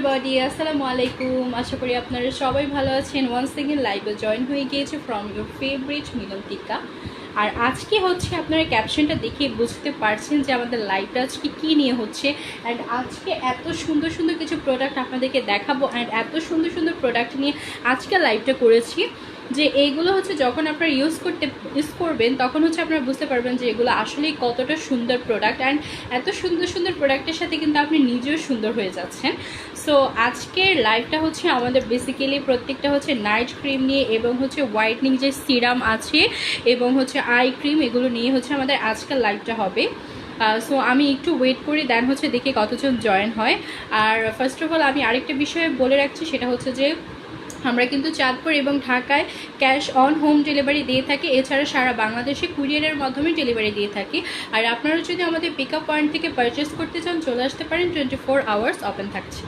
Everybody, আসসালামু আলাইকুম। আশা করি আপনারা সবাই ভালো আছেন। ওয়ান্স সেকেন্ড লাইভে জয়েন হয়ে গিয়েছে ফ্রম ইউর ফেভারিট মিলন্তিকা। আর আজকে হচ্ছে আপনারা ক্যাপশনটা দেখে বুঝতে পারছেন যে আমাদের লাইভটা আজকে কী নিয়ে হচ্ছে। অ্যান্ড আজকে এত সুন্দর সুন্দর কিছু প্রোডাক্ট আপনাদেরকে দেখাবো, অ্যান্ড এত সুন্দর সুন্দর প্রোডাক্ট নিয়ে আজকে লাইভটা করেছি যে এইগুলো হচ্ছে যখন আপনারা ইউজ করবেন তখন হচ্ছে আপনারা বুঝতে পারবেন যে এগুলো আসলেই কতটা সুন্দর প্রোডাক্ট। অ্যান্ড এত সুন্দর সুন্দর প্রোডাক্টের সাথে কিন্তু আপনি নিজেও সুন্দর হয়ে যাচ্ছেন। সো আজকের লাইভটা হচ্ছে আমাদের বেসিক্যালি প্রত্যেকটা হচ্ছে নাইট ক্রিম নিয়ে এবং হচ্ছে হোয়াইটনিং যে সিরাম আছে এবং হচ্ছে আই ক্রিম, এগুলো নিয়ে হচ্ছে আমাদের আজকের লাইভটা হবে। সো আমি একটু ওয়েট করি, দেন হচ্ছে দেখি কতজন জয়েন হয়। আর ফার্স্ট অফ অল আমি আরেকটা বিষয়ে বলে রাখছি, সেটা হচ্ছে যে আমরা কিন্তু চাঁদপুর এবং ঢাকায় ক্যাশ অন হোম ডেলিভারি দিয়ে থাকি। এছাড়া সারা বাংলাদেশে কুরিয়ারের মাধ্যমে ডেলিভারি দিয়ে থাকি। আর আপনারা যদি আমাদের পিক আপ পয়েন্ট থেকে পারচেস করতে চান চলে আসতে পারেন, 24 আওয়ার্স ওপেন থাকছে।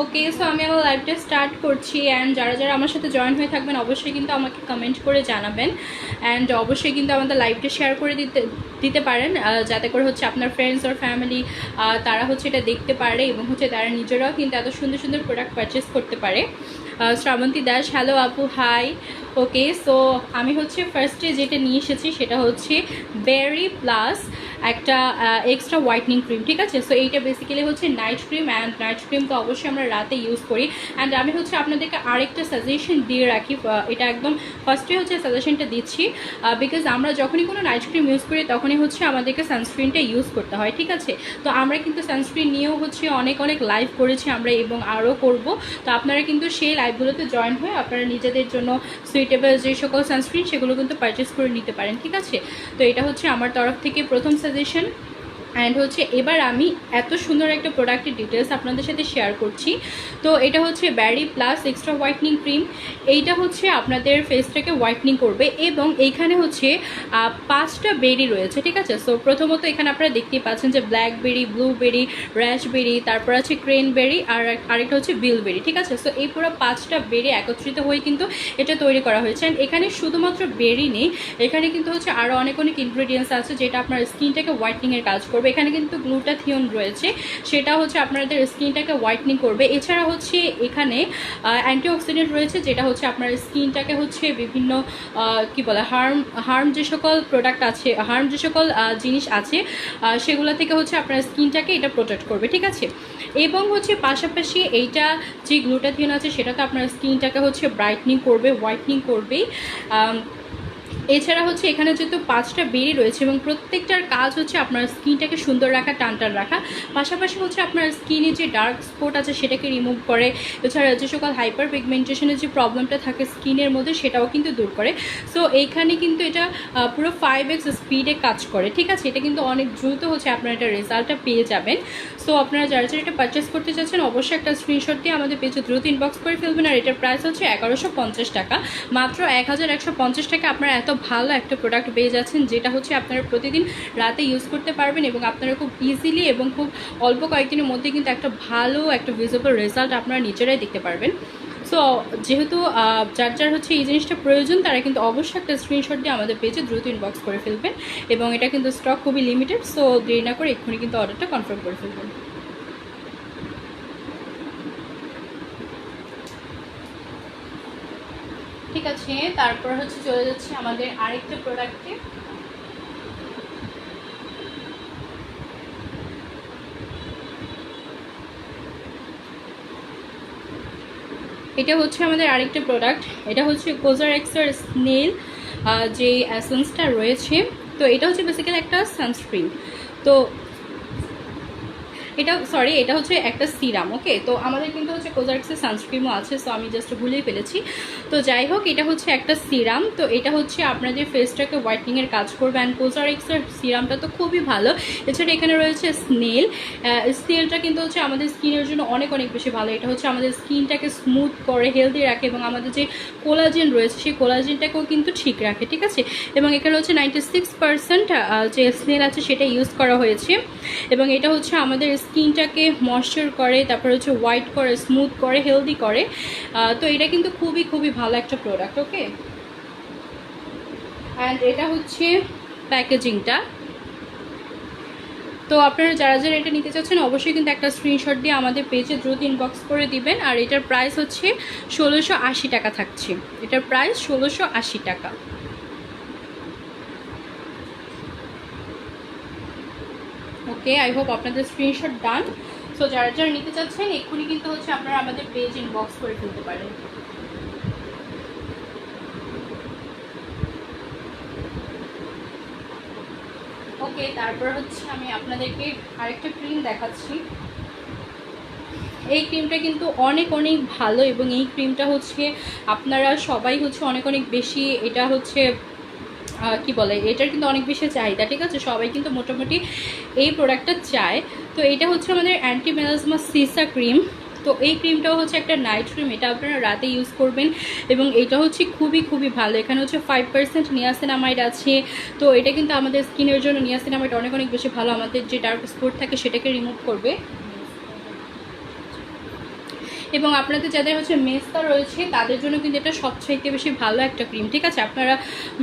ওকে, সো আমি আমার লাইভটা স্টার্ট করছি। অ্যান্ড যারা যারা আমার সাথে জয়েন হয়ে থাকবেন অবশ্যই কিন্তু আমাকে কমেন্ট করে জানাবেন। অ্যান্ড অবশ্যই কিন্তু আমাদের লাইভটা শেয়ার করে দিতে পারেন, যাতে করে হচ্ছে আপনার ফ্রেন্ডস আর ফ্যামিলি তারা হচ্ছে এটা দেখতে পারে এবং হচ্ছে তারা নিজেরাও কিন্তু এত সুন্দর সুন্দর প্রোডাক্ট পারচেস করতে পারে। শ্রাবন্তী দাস, হ্যালো আপু, হাই। ওকে, সো আমি হচ্ছে ফার্স্টে যেটা নিয়ে এসেছি সেটা হচ্ছে বেরি প্লাস একটা এক্সট্রা হোয়াইটনিং ক্রিম, ঠিক আছে। সো এইটা বেসিক্যালি হচ্ছে night cream, and night cream তো অবশ্যই আমরা রাতে ইউজ করি। অ্যান্ড আমি হচ্ছে আপনাদেরকে আরেকটা সাজেশন দিয়ে রাখি, এটা একদম ফার্স্টে হচ্ছে সাজেশনটা দিচ্ছি, বিকজ আমরা যখনই কোনো নাইট ক্রিম ইউজ করি তখনই হচ্ছে আমাদেরকে সানস্ক্রিনটা ইউজ করতে হয়, ঠিক আছে। তো আমরা কিন্তু সানস্ক্রিন নিয়েও হচ্ছে অনেক অনেক লাইভ করেছি আমরা এবং আরও করব। তো আপনারা কিন্তু সেই লাইভগুলোতে জয়েন হয়ে আপনারা নিজেদের জন্য সুইটেবল যে সকল সানস্ক্রিন সেগুলো কিন্তু পারচেস করে নিতে পারেন, ঠিক আছে। তো এটা হচ্ছে আমার তরফ থেকে প্রথম সাজেশন। অ্যান্ড হচ্ছে এবার আমি এত সুন্দর একটা প্রোডাক্টের ডিটেলস আপনাদের সাথে শেয়ার করছি। তো এটা হচ্ছে বেরি প্লাস এক্সট্রা হোয়াইটনিং ক্রিম। এইটা হচ্ছে আপনাদের ফেসটাকে হোয়াইটনিং করবে এবং এইখানে হচ্ছে 5টা বেরি রয়েছে, ঠিক আছে। সো প্রথমত এখানে আপনারা দেখতেই পাচ্ছেন যে ব্ল্যাকবেরি, ব্লুবেরি, র্যাশবেরি, তারপর আছে ক্রেনবেরি, আর আরেকটা হচ্ছে বিলবেরি, ঠিক আছে। সো এই পুরো 5টা বেরি একত্রিত হয়ে কিন্তু এটা তৈরি করা হয়েছে। অ্যান্ড এখানে শুধুমাত্র বেরি নেই, এখানে কিন্তু হচ্ছে আরও অনেক অনেক ইনগ্রিডিয়েন্টস আছে যেটা আপনার স্কিনটাকে হোয়াইটনিংয়ের কাজ করবে। এখানে কিন্তু গ্লুটাথিয়ন রয়েছে, সেটা হচ্ছে আপনাদের স্কিনটাকে হোয়াইটনিং করবে। এছাড়া হচ্ছে এখানে অ্যান্টিঅক্সিডেন্ট রয়েছে, যেটা হচ্ছে আপনার স্কিনটাকে হচ্ছে বিভিন্ন কি বলে হার্ম যে সকল প্রোডাক্ট আছে, হার্ম যে সকল জিনিস আছে সেগুলো থেকে হচ্ছে আপনার স্কিনটাকে এটা প্রোটেক্ট করবে, ঠিক আছে। এবং হচ্ছে পাশাপাশি এইটা যে গ্লুটাথিয়ন আছে সেটা তো আপনার স্কিনটাকে হচ্ছে ব্রাইটনিং করবে, হোয়াইটনিং করবেই। এছাড়া হচ্ছে এখানে যেহেতু 5টা বেরি রয়েছে এবং প্রত্যেকটার কাজ হচ্ছে আপনার স্কিনটাকে সুন্দর রাখা, টানটান রাখা, পাশাপাশি হচ্ছে আপনার স্কিনে যে ডার্ক স্পট আছে সেটাকে রিমুভ করে। এছাড়া যে সকল হাইপার পিগমেন্টেশনের যে প্রবলেমটা থাকে স্কিনের মধ্যে সেটাও কিন্তু দূর করে। সো এইখানে কিন্তু এটা পুরো 5x স্পিডে কাজ করে, ঠিক আছে। এটা কিন্তু অনেক দ্রুত হচ্ছে আপনারা এটা রেজাল্টটা পেয়ে যাবেন। সো আপনারা যারা যারা এটা পারচেস করতে চাচ্ছেন অবশ্যই একটা স্ক্রিনশট দিয়ে আমাদের পেজে দ্রুত ইনবক্স করে ফেলবেন। আর এটার প্রাইস হচ্ছে 1150 টাকা, মাত্র 1150 টাকা আপনারা এত ভালো একটা প্রোডাক্ট পেয়ে যাচ্ছেন, যেটা হচ্ছে আপনারা প্রতিদিন রাতে ইউজ করতে পারবেন এবং আপনারা খুব ইজিলি এবং খুব অল্প কয়েকদিনের মধ্যে কিন্তু একটা ভালো একটা ভিজিবল রেজাল্ট আপনারা নিজেরাই দেখতে পারবেন। সো যেহেতু যার যার হচ্ছে এই জিনিসটা প্রয়োজন তারা কিন্তু অবশ্যই একটা স্ক্রিনশট দিয়ে আমাদের পেজে দ্রুত ইনবক্স করে ফেলবেন এবং এটা কিন্তু স্টক খুবই লিমিটেড। সো দেরি না করে এক্ষুনি কিন্তু অর্ডারটা কনফার্ম করে ফেলবেন। ঠিক আছে, তারপর হচ্ছে চলে যাচ্ছে আমাদের আরেকটা প্রোডাক্টে। এটা হচ্ছে আমাদের আরেকটা প্রোডাক্ট, এটা হচ্ছে কোজারেক্সের স্নেল যে এসেন্সটা রয়েছে। তো এটা হচ্ছে বেসিক্যালি একটা সানস্ক্রিন। তো এটা সরি, এটা হচ্ছে একটা সিরাম। ওকে, তো আমাদের কিন্তু হচ্ছে কোজারেক্সের সানস্ক্রিমও আছে, সো আমি জাস্ট ভুলেই ফেলেছি। তো যাই হোক, এটা হচ্ছে একটা সিরাম। তো এটা হচ্ছে আপনাদের ফেসটাকে হোয়াইটনিংয়ের কাজ করবে। অ্যান্ড কোজারেক্সের সিরামটা তো খুবই ভালো। এছাড়া এখানে রয়েছে স্নেলটা কিন্তু হচ্ছে আমাদের স্কিনের জন্য অনেক অনেক বেশি ভালো। এটা হচ্ছে আমাদের স্কিনটাকে স্মুথ করে, হেলদি রাখে, এবং আমাদের যে কোলাজেন রয়েছে সেই কোলাজেনটাকেও কিন্তু ঠিক রাখে, ঠিক আছে। এবং এখানে হচ্ছে 96% যে স্নেল আছে সেটা ইউজ করা হয়েছে। এবং এটা হচ্ছে আমাদের স্কিনটাকে ময়শ্চার করে, তারপর হচ্ছে হোয়াইট করে, স্মুথ করে, হেলদি করে। তো এটা কিন্তু খুবই খুবই ভালো একটা প্রোডাক্ট। ওকে, অ্যান্ড এটা হচ্ছে প্যাকেজিংটা। তো আপনারা যারা যারা এটা নিতে চাচ্ছেন অবশ্যই কিন্তু একটা স্ক্রিনশট দিয়ে আমাদের পেজে দ্রুত ইনবক্স করে দিবেন। আর এটার প্রাইস হচ্ছে 1680 টাকা থাকছে। এটার প্রাইস 1680 টাকা। ওকে, আই হোপ আপনাদের স্ক্রিনশট ডান। সো যারা যারা নিতে চাচ্ছেন এক্ষুনি কিন্তু হচ্ছে আপনারা আমাদের পেজ ইনবক্স করে ফেলতে পারেন। ওকে, তারপর হচ্ছে আমি আপনাদেরকে আরেকটা ক্রিম দেখাচ্ছি। এই ক্রিমটা কিন্তু অনেক অনেক ভালো, এবং এই ক্রিমটা হচ্ছে আপনারা সবাই হচ্ছে অনেক অনেক বেশি, এটা হচ্ছে কি বলে, এটার কিন্তু অনেক বেশি চাহিদা, ঠিক আছে। সবাই কিন্তু মোটামুটি এই প্রোডাক্টটা চায়। তো এটা হচ্ছে আমাদের অ্যান্টি মেলাজমা সিসা ক্রিম। তো এই ক্রিমটাও হচ্ছে একটা নাইট ক্রিম, এটা আপনারা রাতে ইউজ করবেন। এবং এটা হচ্ছে খুবই খুবই ভালো। এখানে হচ্ছে 5% নিয়াসিনামাইড আছে। তো এটা কিন্তু আমাদের স্কিনের জন্য নিয়াসিনামাইড অনেক অনেক বেশি ভালো, আমাদের যে ডার্ক স্পট থাকে সেটাকে রিমুভ করবে। এবং আপনাদের যাদের হচ্ছে মেস্তা রয়েছে তাদের জন্য কিন্তু এটা সবচাইতে বেশি ভালো একটা ক্রিম, ঠিক আছে। আপনারা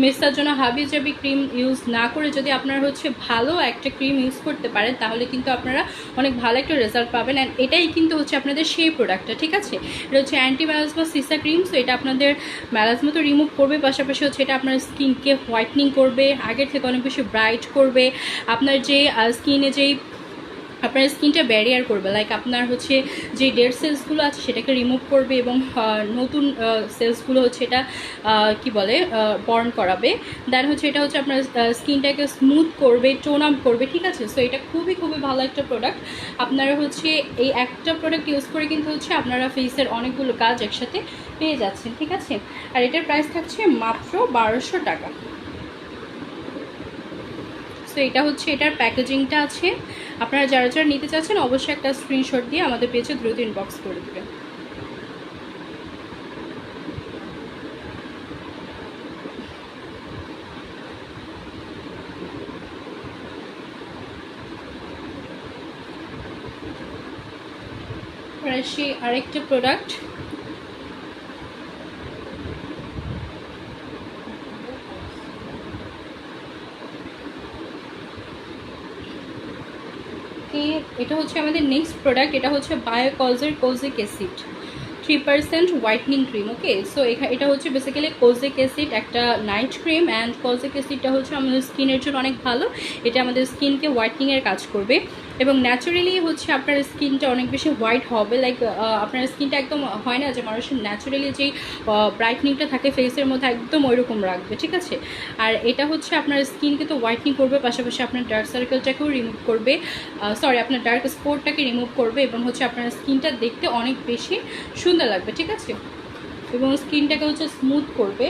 মেস্তার জন্য হাবি জাবি ক্রিম ইউজ না করে যদি আপনারা হচ্ছে ভালো একটা ক্রিম ইউজ করতে পারেন তাহলে কিন্তু আপনারা অনেক ভালো একটা রেজাল্ট পাবেন। অ্যান্ড এটাই কিন্তু হচ্ছে আপনাদের সেই প্রোডাক্টটা, ঠিক আছে। এটা হচ্ছে অ্যান্টি ম্যালাজমা সিসা ক্রিম। সো এটা আপনাদের ম্যালাজমা তো রিমুভ করবে, পাশাপাশি হচ্ছে এটা আপনার স্কিনকে হোয়াইটনিং করবে, আগের থেকে অনেক বেশি ব্রাইট করবে। আপনার যে স্কিনে যেই আপনার স্কিনটা ব্যারিয়ার করবে, লাইক আপনার হচ্ছে যে ডেড সেলসগুলো আছে সেটাকে রিমুভ করবে, এবং নতুন সেলসগুলো হচ্ছে এটা কি বলে বর্ন করাবে। দেন হচ্ছে এটা হচ্ছে আপনার স্কিনটাকে স্মুথ করবে, টোন আপ করবে, ঠিক আছে। সো এটা খুবই খুবই ভালো একটা প্রোডাক্ট। আপনারা হচ্ছে এই একটা প্রোডাক্ট ইউজ করে কিন্তু হচ্ছে আপনারা ফেসের অনেকগুলো কাজ একসাথে পেয়ে যাচ্ছেন, ঠিক আছে। আর এটার প্রাইস থাকছে মাত্র 1200 টাকা। তো এটা হচ্ছে এটার প্যাকেজিংটা আছে। আপনারা যারা যারা নিতে চাচ্ছেন অবশ্যই একটা স্ক্রিনশট দিয়ে আমাদের পেজে দ্রুত ইনবক্স করে দেবেন। আসি আরেকটা প্রোডাক্ট। এটা হচ্ছে আমাদের নেক্সট প্রোডাক্ট। এটা হচ্ছে বায়োকজের কোজিক অ্যাসিড 3% হোয়াইটনিং ক্রিম। ওকে, সো এটা হচ্ছে বেসিক্যালি কোজিক অ্যাসিড একটা নাইট ক্রিম। অ্যান্ড কোজিক অ্যাসিডটা হচ্ছে আমাদের স্কিনের জন্য অনেক ভালো। এটা আমাদের স্কিনকে হোয়াইটনিংয়ের কাজ করবে, এবং ন্যাচারালি হচ্ছে আপনার স্কিনটা অনেক বেশি হোয়াইট হবে। লাইক আপনার স্কিনটা একদম হয় না যে মানুষের ন্যাচারালি যেই ব্রাইটনিংটা থাকে ফেসের মধ্যে একদম ওই রকম রাখবে, ঠিক আছে। আর এটা হচ্ছে আপনার স্কিনকে তো হোয়াইটনিং করবে, পাশাপাশি আপনার ডার্ক সার্কেলটাকেও রিমুভ করবে, সরি আপনার ডার্ক স্পটটাকে রিমুভ করবে, এবং হচ্ছে আপনার স্কিনটা দেখতে অনেক বেশি সুন্দর লাগবে, ঠিক আছে। এবং স্কিনটাকে হচ্ছে স্মুথ করবে।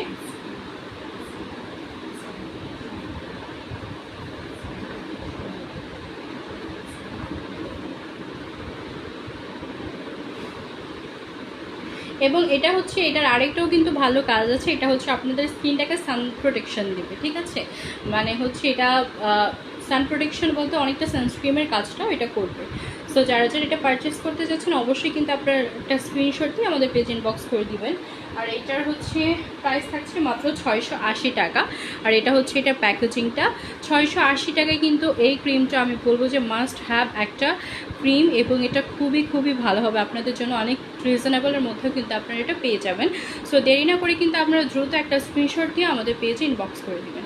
এবং এটা হচ্ছে এটার আরেকটাও কিন্তু ভালো কাজ আছে, এটা হচ্ছে আপনাদের স্কিনটাকে সান প্রোটেকশন দেবে, ঠিক আছে। মানে হচ্ছে এটা সান প্রোটেকশন বলতে অনেকটা সানস্ক্রিমের কাজটাও এটা করবে। সো যারা যারা এটা পারচেস করতে যাচ্ছেন অবশ্যই কিন্তু আপনার একটা স্ক্রিনশট দিয়ে আমাদের পেজ ইনবক্স করে দিবেন। আর এটার হচ্ছে প্রাইস থাকছে মাত্র 680 টাকা। আর এটা হচ্ছে এটা প্যাকেজিংটা 680 টাকায়। কিন্তু এই ক্রিমটা আমি বলবো যে মাস্ট হ্যাভ একটা ক্রিম, এবং এটা খুবই খুবই ভালো হবে আপনাদের জন্য, অনেক রিজনেবলের মধ্যেও কিন্তু আপনারা এটা পেয়ে যাবেন। সো দেরি না করে কিন্তু আপনারা দ্রুত একটা স্ক্রিনশট দিয়ে আমাদের পেজে ইনবক্স করে দেবেন।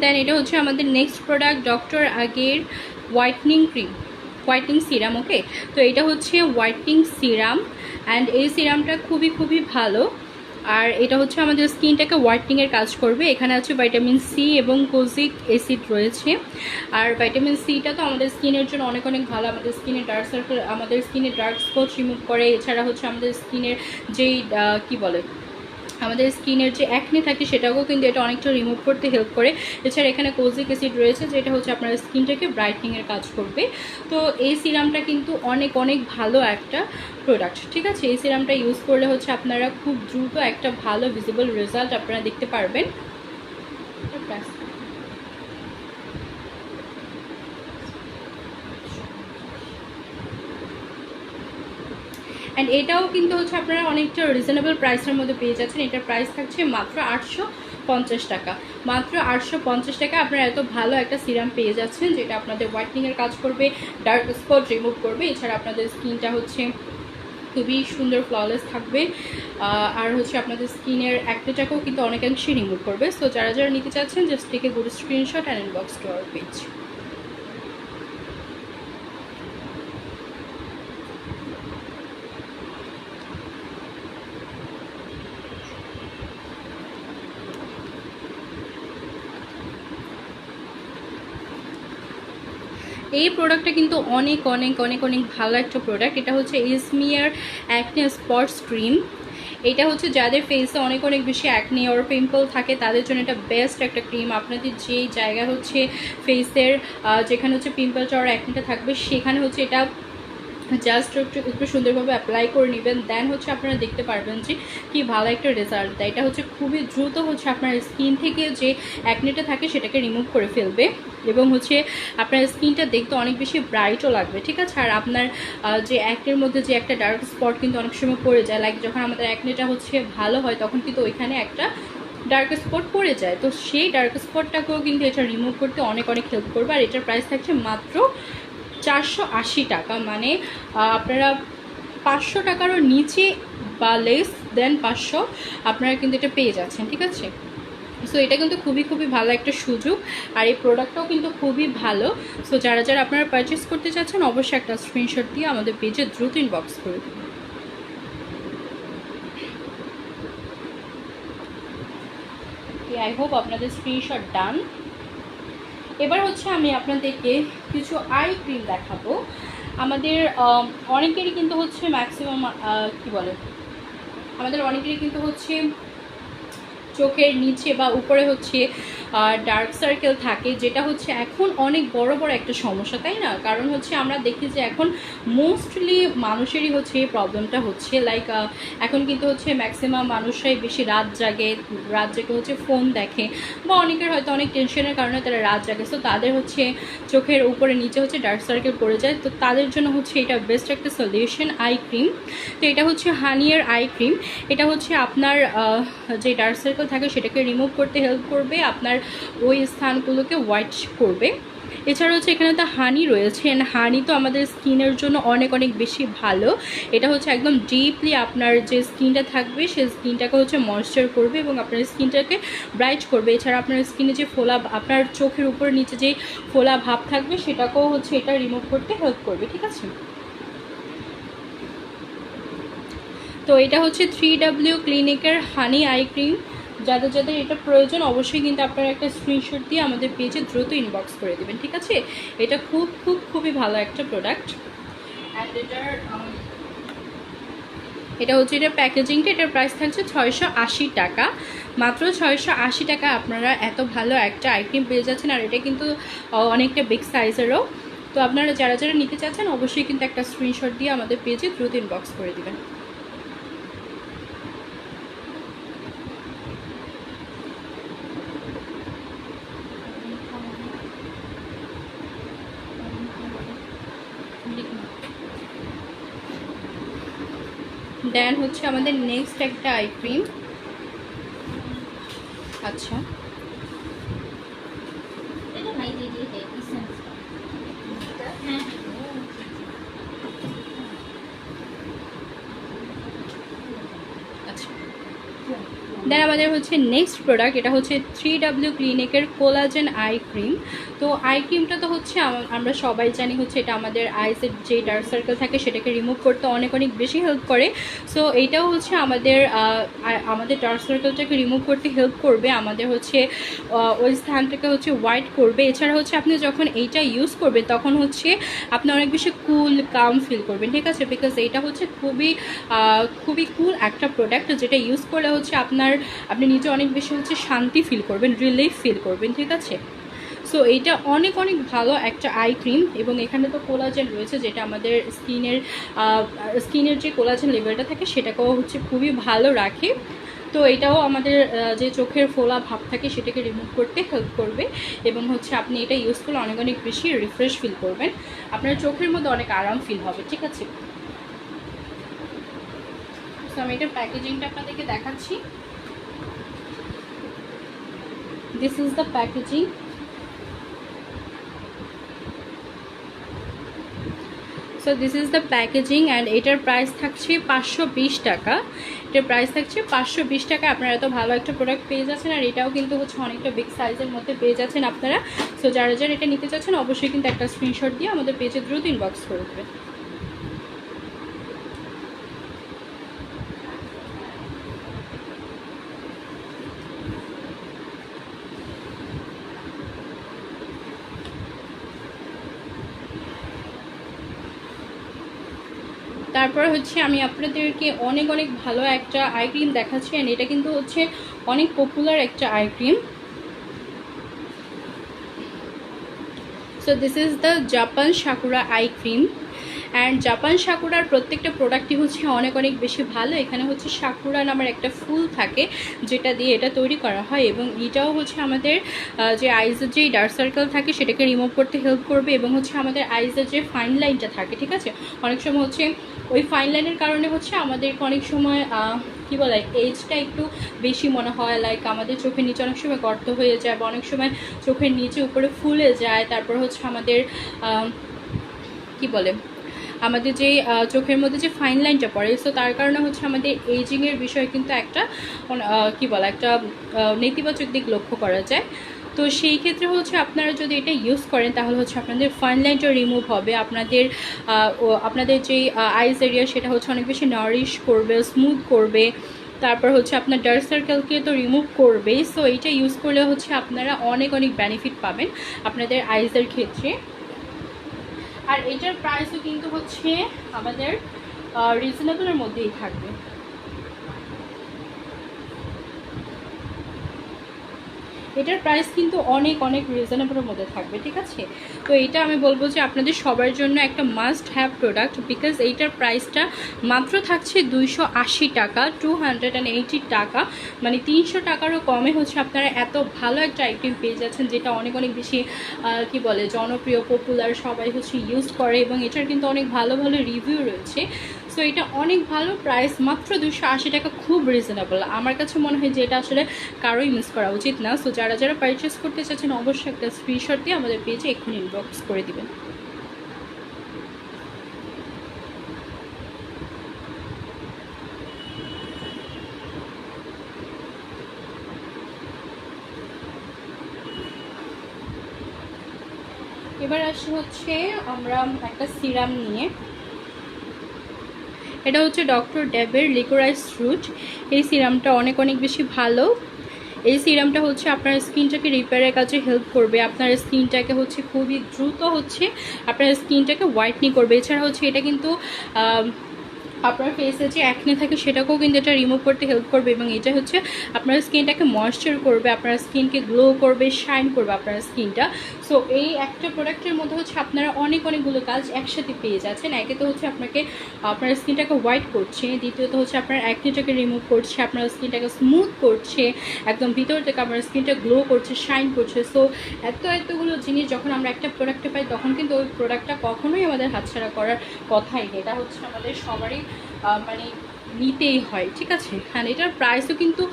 দেন এটা হচ্ছে আমাদের নেক্সট প্রোডাক্ট ডক্টর আগের হোয়াইটনিং ক্রিম, হোয়াইটনিং সিরাম। ওকে, তো এটা হচ্ছে হোয়াইটনিং সিরাম অ্যান্ড এই সিরামটা খুবই খুবই ভালো। আর এটা হচ্ছে আমাদের স্কিনটাকে হোয়াইটনিংয়ের কাজ করবে। এখানে আছে ভাইটামিন সি এবং কোজিক অ্যাসিড রয়েছে। আর ভাইটামিন সিটা তো আমাদের স্কিনের জন্য অনেক অনেক ভালো। আমাদের স্কিনের ডার্ক সার্কেল, আমাদের স্কিনের ডার্ক স্পট রিমুভ করে। এছাড়া হচ্ছে আমাদের স্কিনের যেই কি বলে, আমাদের স্কিনের যে অ্যাকনে থাকে সেটাকেও কিন্তু এটা অনেকটা রিমুভ করতে হেল্প করে। এছাড়া এখানে কোজিক অ্যাসিড রয়েছে যেটা হচ্ছে আপনার স্কিনটাকে ব্রাইটনিংয়ের কাজ করবে। তো এই সিরামটা কিন্তু অনেক অনেক ভালো একটা প্রোডাক্ট, ঠিক আছে। এই সিরামটা ইউজ করলে হচ্ছে আপনারা খুব দ্রুত একটা ভালো ভিজিবল রেজাল্ট আপনারা দেখতে পারবেন। অ্যান্ড এটাও কিন্তু হচ্ছে আপনারা অনেকটা রিজনেবল প্রাইসের মধ্যে পেয়ে যাচ্ছেন। এটার প্রাইস থাকছে মাত্র 850 টাকা। মাত্র 850 টাকা আপনারা এত ভালো একটা সিরাম পেয়ে যাচ্ছেন যেটা আপনাদের হোয়াইটনিংয়ের কাজ করবে, ডার্ক স্পট রিমুভ করবে। এছাড়া আপনাদের স্কিনটা হচ্ছে খুবই সুন্দর ফ্ললেস থাকবে। আর হচ্ছে আপনাদের স্কিনের অ্যাক্নেটাকেও কিন্তু অনেকাংশে রিমুভ করবে। সো যারা যারা নিতে চাচ্ছেন just take a good screenshot and inbox to our page. এই প্রোডাক্টটা কিন্তু অনেক অনেক অনেক অনেক ভালো একটা প্রোডাক্ট। এটা হচ্ছে ইসমিয়ার অ্যাকনে স্পটস ক্রিম। এটা হচ্ছে যাদের ফেসে অনেক অনেক বেশি অ্যাকনে ওর পিম্পল থাকে তাদের জন্য এটা বেস্ট একটা ক্রিম। আপনাদের যেই জায়গা হচ্ছে ফেসের যেখানে হচ্ছে পিম্পলটা আর অ্যাকনেটা থাকবে সেখানে হচ্ছে এটা জাস্ট একটু সুন্দরভাবে অ্যাপ্লাই করে নেবেন। দেন হচ্ছে আপনারা দেখতে পারবেন যে কি ভালো একটা রেজাল্ট দেয়। এটা হচ্ছে খুবই দ্রুত হচ্ছে আপনার স্কিন থেকে যে অ্যাকনেটা থাকে সেটাকে রিমুভ করে ফেলবে এবং হচ্ছে আপনার স্কিনটা দেখতে অনেক বেশি ব্রাইটও লাগবে, ঠিক আছে। আর আপনার যে অ্যাকনের মধ্যে যে একটা ডার্ক স্পট কিন্তু অনেক সময় পড়ে যায়, লাইক যখন আমাদের অ্যাকনেটা হচ্ছে ভালো হয় তখন কিন্তু ওইখানে একটা ডার্ক স্পট পড়ে যায়। তো সেই ডার্ক স্পটটাকেও কিন্তু এটা রিমুভ করতে অনেক অনেক হেল্প করবে। আর এটার প্রাইস থাকছে মাত্র 480 টাকা। মানে আপনারা 500 টাকারও নিচে বা লেস দেন 500 আপনারা কিন্তু এটা পেয়ে যাচ্ছেন, ঠিক আছে। সো এটা কিন্তু খুবই খুবই ভালো একটা সুযোগ। আর এই প্রোডাক্টটাও কিন্তু খুবই ভালো। সো যারা যারা আপনারা পারচেস করতে চাচ্ছেন অবশ্যই একটা স্ক্রিনশট দিয়ে আমাদের পেজে দ্রুত ইনবক্স করে দেবেন। আই হোপ আপনাদের স্ক্রিনশট ডান। এবার হচ্ছে আমি আপনাদেরকে কিছু আই ক্রিম দেখাবো। আমাদের অনেকেরই কিন্তু হচ্ছে ম্যাক্সিমাম কি বলে, আমাদের অনেকেরই কিন্তু হচ্ছে চোখের নিচে বা উপরে হচ্ছে ডার্ক সার্কেল থাকে, যেটা হচ্ছে এখন অনেক বড় বড় একটা সমস্যা, তাই না? কারণ হচ্ছে আমরা দেখি যে এখন মোস্টলি মানুষেরই হচ্ছে এই প্রবলেমটা হচ্ছে। লাইক এখন কিন্তু হচ্ছে ম্যাক্সিমাম মানুষরাই বেশি রাত জাগে হচ্ছে ফোন দেখে, বা অনেকের হয়তো অনেক টেনশনের কারণে তারা রাত জাগে। সো তাদের হচ্ছে চোখের উপরে নিচে হচ্ছে ডার্ক সার্কেল পড়ে যায়। তো তাদের জন্য হচ্ছে এটা বেস্ট একটা সলিউশন আই ক্রিম। তো এটা হচ্ছে হানিয়ার আই ক্রিম। এটা হচ্ছে আপনার যে ডার্ক সার্কেল থাকে সেটাকে রিমুভ করতে হেল্প করবে, আপনার ওই স্থানগুলোকে হোয়াইট করবে। এছাড়া হচ্ছে এখানে তো হানি রয়েছে, অ্যান্ড হানি তো আমাদের স্কিনের জন্য অনেক অনেক বেশি ভালো। এটা হচ্ছে একদম ডিপলি আপনার যে স্কিনটা থাকবে সেই স্কিনটাকে হচ্ছে ময়েশ্চার করবে এবং আপনার স্কিনটাকে ব্রাইট করবে। এছাড়া আপনার স্কিনে যে ফোলা, আপনার চোখের উপর নিচে যে ফোলা ভাব থাকবে সেটাকেও হচ্ছে এটা রিমুভ করতে হেল্প করবে, ঠিক আছে। তো এটা হচ্ছে 3W ক্লিনিকের হানি আই ক্রিম। যাদের যাদের এটা প্রয়োজন অবশ্যই কিন্তু আপনারা একটা স্ক্রিনশট দিয়ে আমাদের পেজে দ্রুত ইনবক্স করে দেবেন, ঠিক আছে। এটা খুব খুব খুবই ভালো একটা প্রোডাক্ট। অ্যান্ড এটা হচ্ছে এটার প্যাকেজিংটা, এটার প্রাইস থাকছে 680 টাকা। মাত্র 680 টাকা আপনারা এত ভালো একটা আই ক্রিম পেয়ে যাচ্ছেন। আর এটা কিন্তু অনেকটা বিগ সাইজেরও। তো আপনারা যারা যারা নিতে চাচ্ছেন অবশ্যই কিন্তু একটা স্ক্রিনশট দিয়ে আমাদের পেজে দ্রুত ইনবক্স করে দেবেন। দেন হচ্ছে আমাদের নেক্সট একটা আই ক্রিম। আচ্ছা, দেন আমাদের হচ্ছে নেক্সট প্রোডাক্ট, এটা হচ্ছে 3W ক্লিনিকের কোলাজেন আই ক্রিম। তো আই ক্রিমটা তো হচ্ছে আমরা সবাই জানি হচ্ছে এটা আমাদের আইসের যে ডার্ক সার্কেল থাকে সেটাকে রিমুভ করতে অনেক অনেক বেশি হেল্প করে। সো এইটাও হচ্ছে আমাদের ডার্ক সার্কেলটাকে রিমুভ করতে হেল্প করবে, আমাদের হচ্ছে ওই স্থানটাকে হচ্ছে হোয়াইট করবে। এছাড়া হচ্ছে আপনি যখন এইটা ইউজ করবেন তখন হচ্ছে আপনি অনেক বেশি কুল কাম ফিল করবেন, ঠিক আছে, বিকজ এইটা হচ্ছে খুবই কুল একটা প্রোডাক্ট, যেটা ইউজ করলে হচ্ছে আপনি নিজে অনেক বেশি হচ্ছে শান্তি ফিল করবেন, রিলিফ ফিল করবেন, ঠিক আছে। সো এইটা অনেক অনেক ভালো একটা আই ক্রিম, এবং এখানে তো কোলাজেন রয়েছে যেটা আমাদের স্কিনের যে কোলাজেন লেভেলটা থাকে সেটাকেও হচ্ছে খুবই ভালো রাখে। তো এটাও আমাদের যে চোখের ফোলা ভাব থাকে সেটাকে রিমুভ করতে হেল্প করবে, এবং হচ্ছে আপনি এটা ইউজ করলে অনেক অনেক বেশি রিফ্রেশ ফিল করবেন, আপনার চোখের মধ্যে অনেক আরাম ফিল হবে, ঠিক আছে। তো আমি এটার প্যাকেজিংটা আপনাদেরকে দেখাচ্ছি। This is the packaging. So this is the packaging and এটার প্রাইস থাকছে 520 টাকা। এটার প্রাইস থাকছে 520 টাকা। আপনারা এত ভালো একটা প্রোডাক্ট পেয়ে যাচ্ছেন, আর এটাও কিন্তু হচ্ছে অনেকটা বিগ সাইজের মধ্যে পেয়ে যাচ্ছেন আপনারা। সো যারা যারা এটা নিতে চাচ্ছেন অবশ্যই কিন্তু একটা স্ক্রিনশট দিয়ে আমাদের পেজে দ্রুত ইনবক্স করে দেবেন। তারপরে হচ্ছে আমি আপনাদেরকে অনেক অনেক ভালো একটা আই ক্রিম দেখাচ্ছি, অ্যান্ড এটা কিন্তু হচ্ছে অনেক পপুলার একটা ice cream. So this is the Japan Sakura ice cream, and Japan সাকুরার প্রত্যেকটা প্রোডাক্টই হচ্ছে অনেক অনেক বেশি ভালো। এখানে হচ্ছে সাকুরা নামের একটা ফুল থাকে যেটা দিয়ে এটা তৈরি করা হয়, এবং এটাও হচ্ছে আমাদের যে আইজের যে ডার্ক সার্কেল থাকে সেটাকে রিমুভ করতে হেল্প করবে, এবং হচ্ছে আমাদের আইজের যে ফাইন লাইনটা থাকে, ঠিক আছে, অনেক সময় হচ্ছে ওই ফাইন লাইনের কারণে হচ্ছে আমাদের অনেক সময় কী বলে এজটা একটু বেশি মনে হয়, লাইক আমাদের চোখের নিচে অনেক সময় গর্ত হয়ে যায়, বা অনেক সময় চোখের নিচে উপরে ফুলে যায়। তারপর হচ্ছে আমাদের কি বলে আমাদের যে চোখের মধ্যে যে ফাইন লাইনটা পড়ে, সো তার কারণে হচ্ছে আমাদের এজিংয়ের বিষয়ে কিন্তু একটা একটা নেতিবাচক দিক লক্ষ্য করা যায়। তো সেই ক্ষেত্রে হচ্ছে আপনারা যদি এটা ইউজ করেন তাহলে হচ্ছে আপনাদের ফাইন লাইনটা রিমুভ হবে, আপনাদের যেই আইস এরিয়া সেটা হচ্ছে অনেক বেশি নারিশ করবে, স্মুথ করবে। তারপর হচ্ছে আপনার ডার্ক সার্কেলকে তো রিমুভ করবেই। সো এইটা ইউজ করলে হচ্ছে আপনারা অনেক অনেক বেনিফিট পাবেন আপনাদের আইসের ক্ষেত্রে। আর এটার প্রাইসও কিন্তু হচ্ছে আমাদের রিজনেবলের মধ্যেই থাকবে। এটার প্রাইস কিন্তু অনেক অনেক রিজনেবলের মধ্যে থাকবে, ঠিক আছে। তো এটা আমি বলবো যে আপনাদের সবার জন্য একটা মাস্ট হ্যাভ প্রোডাক্ট, বিকজ এইটার প্রাইসটা মাত্র থাকছে 280 টাকা, 280 টাকা, মানে 300 টাকারও কমে হচ্ছে আপনারা এত ভালো একটা আইটেম পেয়ে যাচ্ছেন, যেটা অনেক অনেক বেশি জনপ্রিয়, পপুলার, সবাই হচ্ছে ইউজ করে, এবং এটার কিন্তু অনেক ভালো ভালো রিভিউ রয়েছে। সো এটা অনেক ভালো, প্রাইস মাত্র 280 টাকা, খুব রিজনেবল। আমার কাছে মনে হয় যে এটা আসলে কারোই মিস করা উচিত না। সো যারা যারা পারচেস করতে চাচ্ছেন অবশ্যই একটা স্ক্রিনশট দিয়ে আমাদের পেজে এক্ষুনি ইনবক্স করে দিবেন। এবার আসি হচ্ছে আমরা একটা সিরাম নিয়ে, এটা হচ্ছে ডক্টর ডেবের লিকোরাইজ ফ্রুট। এই সিরামটা অনেক অনেক বেশি ভালো। এই সিরামটা হচ্ছে আপনার স্কিনটাকে রিপেয়ারের কাজে হেল্প করবে, আপনার স্কিনটাকে হচ্ছে খুবই দ্রুত হচ্ছে আপনার স্কিনটাকে হোয়াইটনিং করবে। এছাড়া হচ্ছে এটা কিন্তু আপনার ফেসে যে অ্যাকনে থাকে সেটাকেও কিন্তু এটা রিমুভ করতে হেল্প করবে, এবং এটা হচ্ছে আপনার স্কিনটাকে ময়েশ্চার করবে, আপনার স্কিনকে গ্লো করবে, শাইন করবে আপনার স্কিনটা। সো এই একটা প্রোডাক্টের মধ্যে হচ্ছে আপনারা অনেকগুলো কাজ একসাথে পেয়ে যাচ্ছেন। একে তো হচ্ছে আপনার স্কিনটাকে হোয়াইট করছে, দ্বিতীয়ত হচ্ছে আপনার অ্যাকনেটাকে রিমুভ করছে, আপনার স্কিনটাকে স্মুথ করছে, একদম ভিতর থেকে আপনার স্কিনটা গ্লো করছে, শাইন করছে। সো এতগুলো জিনিস যখন আমরা একটা প্রোডাক্টে পাই তখন কিন্তু ওই প্রোডাক্টটা কখনোই আমাদের হাতছাড়া করার কথাই নেই। এটা হচ্ছে আমাদের সবারই নিতেই হয়, ঠিক আছে। হ্যাঁ, এটার প্রাইসও কিন্তু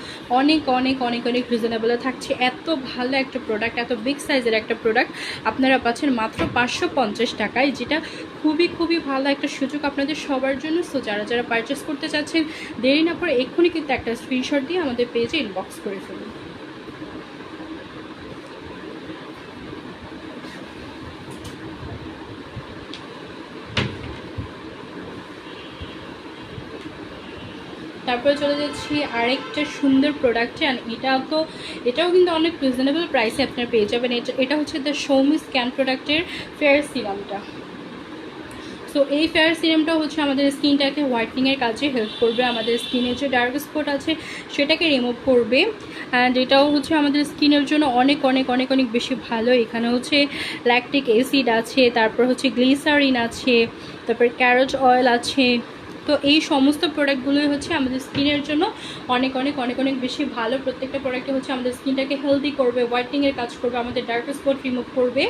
অনেক অনেক অনেক অনেক রিজনেবলে থাকছে। এত ভালো একটা প্রোডাক্ট, এত বিগ সাইজের একটা প্রোডাক্ট আপনারা পাচ্ছেন মাত্র 550 টাকায়, যেটা খুবই খুবই ভালো একটা সুযোগ আপনাদের সবার জন্য। সো যারা যারা পারচেস করতে চাচ্ছেন দেরি না করে এক্ষুনি কিন্তু একটা স্ক্রিনশট দিয়ে আমাদের পেজে ইনবক্স করে ফেলুন। তারপরে চলে যাচ্ছি আরেকটা সুন্দর প্রোডাক্টে, অ্যান্ড এটাও কিন্তু অনেক রিজনেবল প্রাইসে আপনারা পেয়ে যাবেন। এটা হচ্ছে দ্য সৌমি স্ক্যান প্রোডাক্টের ফেয়ার সিরামটা। সো এই ফেয়ার সিরামটা হচ্ছে আমাদের স্কিনটাকে হোয়াইটনিংয়ের কাজে হেল্প করবে, আমাদের স্কিনের যে ডার্ক স্পট আছে সেটাকে রিমুভ করবে। অ্যান্ড এটাও হচ্ছে আমাদের স্কিনের জন্য অনেক অনেক অনেক অনেক বেশি ভালো। এখানে হচ্ছে ল্যাকটিক অ্যাসিড আছে, তারপর হচ্ছে গ্লিসারিন আছে, তারপর ক্যারট অয়েল আছে। তো এই সমস্ত প্রোডাক্টগুলোই হচ্ছে আমাদের স্কিনের জন্য অনেক অনেক অনেক অনেক বেশি ভালো। প্রত্যেকটা প্রোডাক্টে হচ্ছে আমাদের স্কিনটাকে হেলদি করবে, হোয়াইটনিংয়ের কাজ করবে, আমাদের ডার্ক স্পট রিমুভ করবে।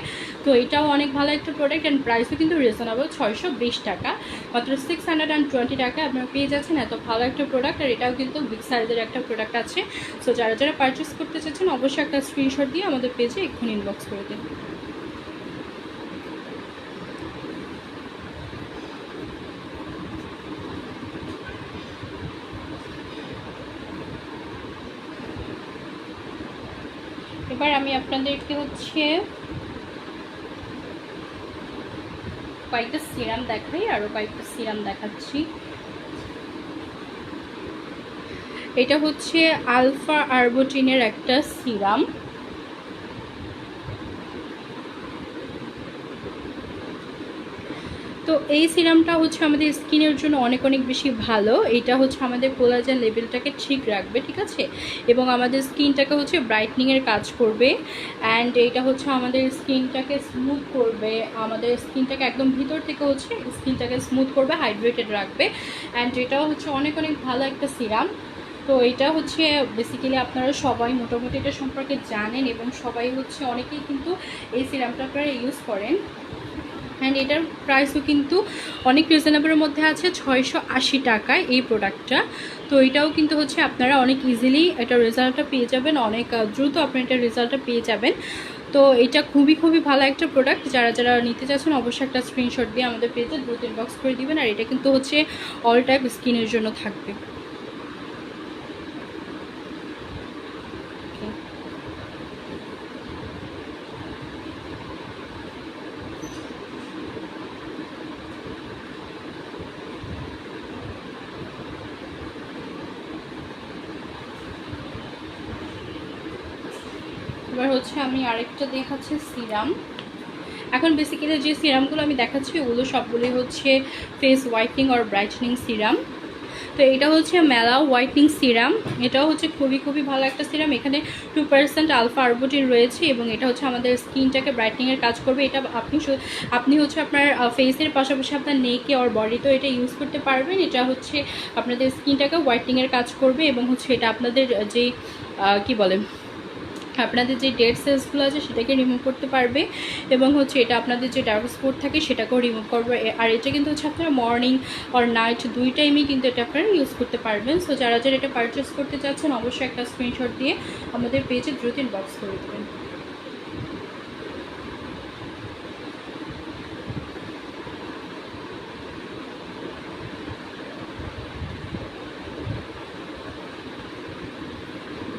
তো এটাও অনেক ভালো একটা প্রোডাক্ট, অ্যান্ড প্রাইসও কিন্তু রিজনেবল, 620 টাকা, মাত্র 620 টাকা আপনারা পেয়ে যাচ্ছেন এত ভালো একটা প্রোডাক্ট। আর এটাও কিন্তু বিগ সাইজের একটা প্রোডাক্ট আছে। সো যারা যারা পারচেস করতে চাচ্ছেন অবশ্যই একটা স্ক্রিনশট দিয়ে আমাদের পেজে এক্ষুনি ইনবক্স করে দিন। এবার আমি আপনাদেরকে হচ্ছে কয়েকটা সিরাম দেখাই, আরও কয়েকটা সিরাম দেখাচ্ছি। এটা হচ্ছে আলফা আরবুটিনের একটা সিরাম। তো এই সিরামটা হচ্ছে আমাদের স্কিনের জন্য অনেক অনেক বেশি ভালো। এটা হচ্ছে আমাদের কোলাজেন লেভেলটাকে ঠিক রাখবে, ঠিক আছে, এবং আমাদের স্কিনটাকে হচ্ছে ব্রাইটনিংয়ের কাজ করবে। অ্যান্ড এটা হচ্ছে আমাদের স্কিনটাকে স্মুথ করবে, আমাদের স্কিনটাকে একদম ভিতর থেকে হচ্ছে স্কিনটাকে স্মুথ করবে, হাইড্রেটেড রাখবে। অ্যান্ড এটাও হচ্ছে অনেক অনেক ভালো একটা সিরাম। তো এটা হচ্ছে বেসিক্যালি আপনারা সবাই মোটামুটি এটা সম্পর্কে জানেন, এবং সবাই হচ্ছে অনেকেই কিন্তু এই সিরামটা আপনারা ইউজ করেন। অ্যান্ড এটার প্রাইসও কিন্তু অনেক রিজনেবলের মধ্যে আছে, 680 টাকায় এই প্রোডাক্টটা। তো এটাও কিন্তু হচ্ছে আপনারা অনেক ইজিলি এটা রেজাল্টটা পেয়ে যাবেন, অনেক দ্রুত আপনি এটা রেজাল্টটা পেয়ে যাবেন। তো এটা খুবই খুবই ভালো একটা প্রোডাক্ট। যারা যারা নিতে চাচ্ছেন অবশ্যই একটা স্ক্রিনশট দিয়ে আমাদের পেজে দ্রুত ইনবক্স করে দিবেন। আর এটা কিন্তু হচ্ছে অল টাইপ স্কিনের জন্য থাকবে। এবার হচ্ছে আমি আরেকটা দেখাচ্ছি সিরাম। এখন বেসিক্যালি যে সিরামগুলো আমি দেখাচ্ছি ওগুলো সবগুলোই হচ্ছে ফেস হোয়াইটনিং আর ব্রাইটনিং সিরাম। তো এটা হচ্ছে মেলা হোয়াইটনিং সিরাম। এটাও হচ্ছে খুবই খুবই ভালো একটা সিরাম। এখানে 2% আলফা আরবুটিন রয়েছে, এবং এটা হচ্ছে আমাদের স্কিনটাকে ব্রাইটনিংয়ের কাজ করবে। এটা আপনি হচ্ছে আপনার ফেসের পাশাপাশি আপনার নেকে আর বডিতেও এটা ইউজ করতে পারবেন। এটা হচ্ছে আপনাদের স্কিনটাকে হোয়াইটনিংয়ের কাজ করবে, এবং হচ্ছে এটা আপনাদের যে কি বলে আপনাদের যে ডেড সেলসগুলো আছে সেটাকে রিমুভ করতে পারবে, এবং হচ্ছে এটা আপনাদের যে ডার্ক স্পট থাকে সেটাকেও রিমুভ করবে। আর এটা কিন্তু হচ্ছে আপনারা মর্নিং আর নাইট দুই টাইমেই কিন্তু এটা আপনারা ইউজ করতে পারবেন। সো যারা যারা এটা পারচেস করতে চাচ্ছেন অবশ্যই একটা স্ক্রিনশট দিয়ে আমাদের পেজে দ্রুত ইনবক্স করে দেবেন।